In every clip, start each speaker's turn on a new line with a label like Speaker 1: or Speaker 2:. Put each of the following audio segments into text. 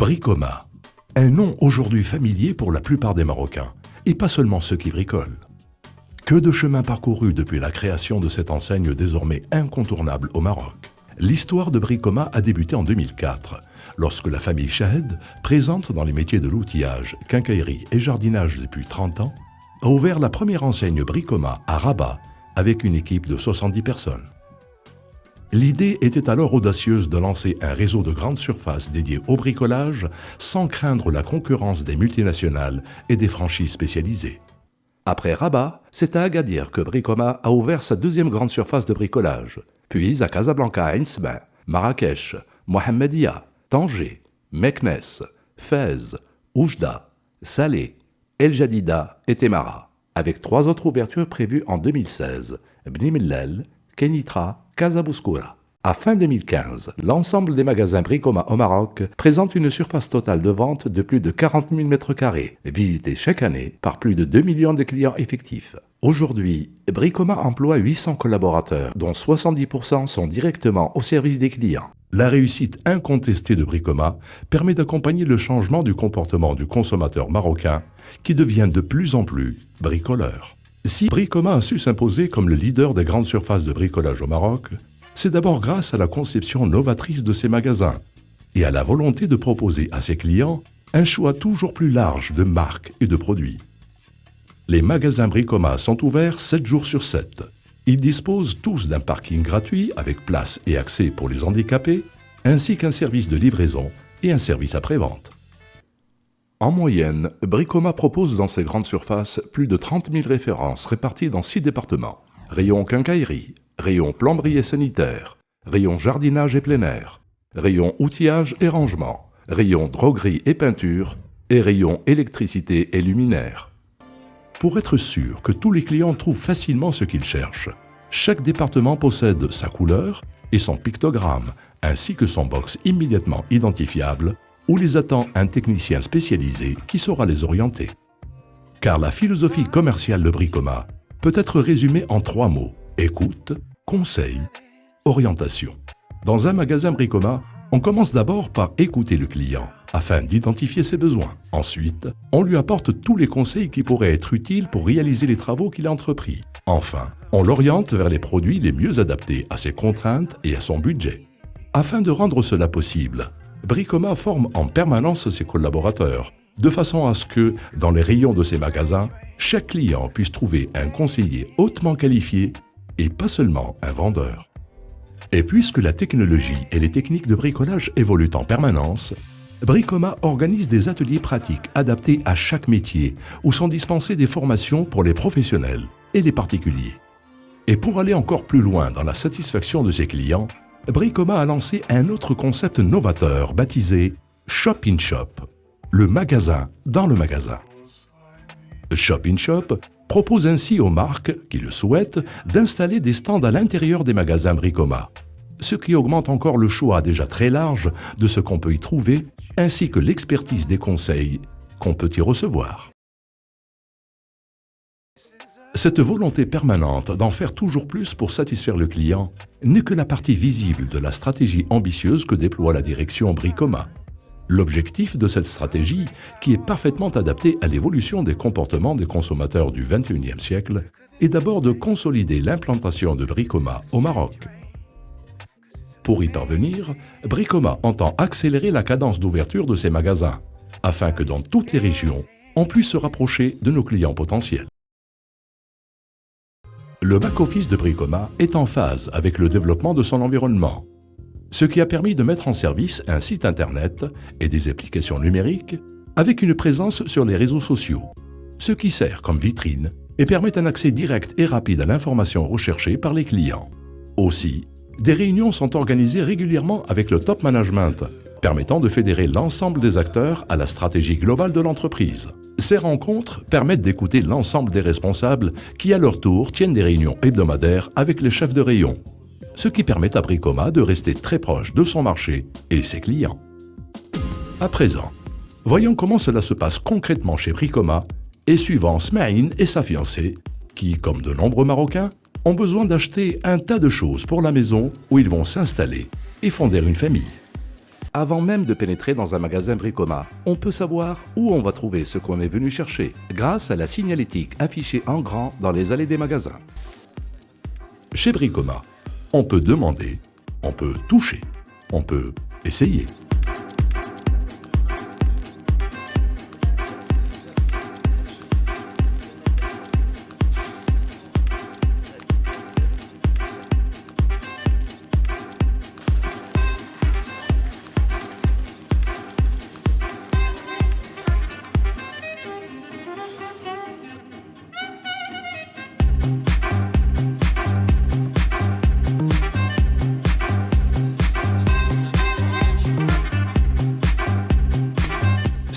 Speaker 1: Bricoma, un nom aujourd'hui familier pour la plupart des Marocains, et pas seulement ceux qui bricolent. Que de chemin parcouru depuis la création de cette enseigne désormais incontournable au Maroc. L'histoire de Bricoma a débuté en 2004, lorsque la famille Chahed, présente dans les métiers de l'outillage, quincaillerie et jardinage depuis 30 ans, a ouvert la première enseigne Bricoma à Rabat avec une équipe de 70 personnes. L'idée était alors audacieuse de lancer un réseau de grandes surfaces dédié au bricolage sans craindre la concurrence des multinationales et des franchises spécialisées. Après Rabat, c'est à Agadir que Bricoma a ouvert sa deuxième grande surface de bricolage, puis à Casablanca, Ain Sebaa, Marrakech, Mohammedia, Tanger, Meknès, Fès, Oujda, Salé, El Jadida et Temara, avec 3 autres ouvertures prévues en 2016, Bni Mellal, Kenitra, Casa Bouskoura. À fin 2015, l'ensemble des magasins Bricoma au Maroc présente une surface totale de vente de plus de 40 000 m², visitée chaque année par plus de 2 millions de clients effectifs. Aujourd'hui, Bricoma emploie 800 collaborateurs, dont 70% sont directement au service des clients. La réussite incontestée de Bricoma permet d'accompagner le changement du comportement du consommateur marocain qui devient de plus en plus bricoleur. Si Bricoma a su s'imposer comme le leader des grandes surfaces de bricolage au Maroc, c'est d'abord grâce à la conception novatrice de ses magasins et à la volonté de proposer à ses clients un choix toujours plus large de marques et de produits. Les magasins Bricoma sont ouverts 7 jours sur 7. Ils disposent tous d'un parking gratuit avec place et accès pour les handicapés, ainsi qu'un service de livraison et un service après-vente. En moyenne, Bricoma propose dans ses grandes surfaces plus de 30 000 références réparties dans 6 départements. Rayon quincaillerie, rayon plomberie et sanitaire, rayon jardinage et plein air, rayon outillage et rangement, rayon droguerie et peinture et rayon électricité et luminaire. Pour être sûr que tous les clients trouvent facilement ce qu'ils cherchent, chaque département possède sa couleur et son pictogramme, ainsi que son box immédiatement identifiable, où les attend un technicien spécialisé qui saura les orienter. Car la philosophie commerciale de Bricoma peut être résumée en 3 mots: écoute, conseil, orientation. Dans un magasin Bricoma, on commence d'abord par écouter le client afin d'identifier ses besoins. Ensuite, on lui apporte tous les conseils qui pourraient être utiles pour réaliser les travaux qu'il a entrepris. Enfin, on l'oriente vers les produits les mieux adaptés à ses contraintes et à son budget. Afin de rendre cela possible, Bricoma forme en permanence ses collaborateurs, de façon à ce que, dans les rayons de ses magasins, chaque client puisse trouver un conseiller hautement qualifié et pas seulement un vendeur. Et puisque la technologie et les techniques de bricolage évoluent en permanence, Bricoma organise des ateliers pratiques adaptés à chaque métier où sont dispensées des formations pour les professionnels et les particuliers. Et pour aller encore plus loin dans la satisfaction de ses clients, Bricoma a lancé un autre concept novateur baptisé Shop in Shop, le magasin dans le magasin. Shop in Shop propose ainsi aux marques qui le souhaitent d'installer des stands à l'intérieur des magasins Bricoma, ce qui augmente encore le choix déjà très large de ce qu'on peut y trouver, ainsi que l'expertise des conseils qu'on peut y recevoir. Cette volonté permanente d'en faire toujours plus pour satisfaire le client n'est que la partie visible de la stratégie ambitieuse que déploie la direction Bricoma. L'objectif de cette stratégie, qui est parfaitement adaptée à l'évolution des comportements des consommateurs du XXIe siècle, est d'abord de consolider l'implantation de Bricoma au Maroc. Pour y parvenir, Bricoma entend accélérer la cadence d'ouverture de ses magasins, afin que dans toutes les régions, on puisse se rapprocher de nos clients potentiels. Le back-office de Bricoma est en phase avec le développement de son environnement, ce qui a permis de mettre en service un site internet et des applications numériques avec une présence sur les réseaux sociaux, ce qui sert comme vitrine et permet un accès direct et rapide à l'information recherchée par les clients. Aussi, des réunions sont organisées régulièrement avec le top management, permettant de fédérer l'ensemble des acteurs à la stratégie globale de l'entreprise. Ces rencontres permettent d'écouter l'ensemble des responsables qui, à leur tour, tiennent des réunions hebdomadaires avec les chefs de rayon, ce qui permet à Bricoma de rester très proche de son marché et ses clients. À présent, voyons comment cela se passe concrètement chez Bricoma et suivant Smaïn et sa fiancée, qui, comme de nombreux Marocains, ont besoin d'acheter un tas de choses pour la maison où ils vont s'installer et fonder une famille. Avant même de pénétrer dans un magasin Bricoma, on peut savoir où on va trouver ce qu'on est venu chercher grâce à la signalétique affichée en grand dans les allées des magasins. Chez Bricoma, on peut demander, on peut toucher, on peut essayer.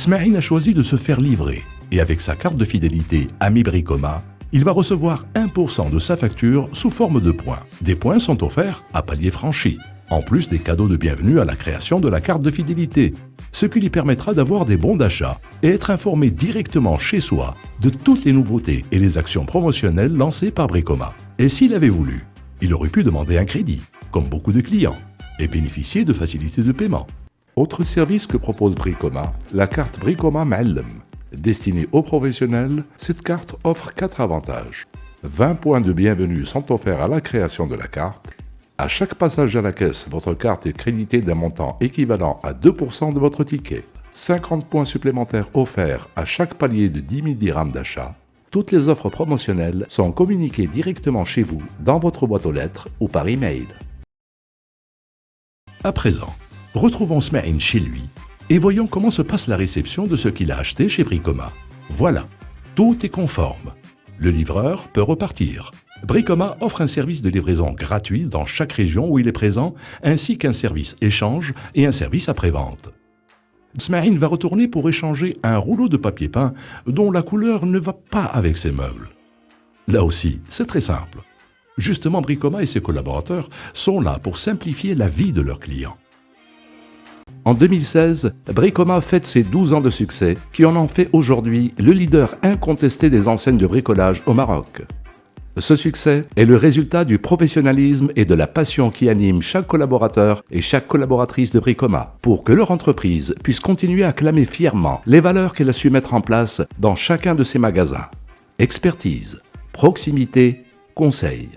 Speaker 1: Smaïn a choisi de se faire livrer et avec sa carte de fidélité Ami Bricoma, il va recevoir 1% de sa facture sous forme de points. Des points sont offerts à palier franchi, en plus des cadeaux de bienvenue à la création de la carte de fidélité, ce qui lui permettra d'avoir des bons d'achat et être informé directement chez soi de toutes les nouveautés et les actions promotionnelles lancées par Bricoma. Et s'il avait voulu, il aurait pu demander un crédit, comme beaucoup de clients, et bénéficier de facilités de paiement. Autre service que propose Bricoma, la carte Bricoma Ma'allem. Destinée aux professionnels, cette carte offre 4 avantages. 20 points de bienvenue sont offerts à la création de la carte. À chaque passage à la caisse, votre carte est créditée d'un montant équivalent à 2% de votre ticket. 50 points supplémentaires offerts à chaque palier de 10 000 dirhams d'achat. Toutes les offres promotionnelles sont communiquées directement chez vous, dans votre boîte aux lettres ou par email. À présent, retrouvons Smaïn chez lui et voyons comment se passe la réception de ce qu'il a acheté chez Bricoma. Voilà, tout est conforme. Le livreur peut repartir. Bricoma offre un service de livraison gratuit dans chaque région où il est présent, ainsi qu'un service échange et un service après-vente. Smaïn va retourner pour échanger un rouleau de papier peint dont la couleur ne va pas avec ses meubles. Là aussi, c'est très simple. Justement, Bricoma et ses collaborateurs sont là pour simplifier la vie de leurs clients. En 2016, Bricoma fête ses 12 ans de succès qui en ont fait aujourd'hui le leader incontesté des enseignes de bricolage au Maroc. Ce succès est le résultat du professionnalisme et de la passion qui anime chaque collaborateur et chaque collaboratrice de Bricoma pour que leur entreprise puisse continuer à clamer fièrement les valeurs qu'elle a su mettre en place dans chacun de ses magasins. Expertise, proximité, conseil.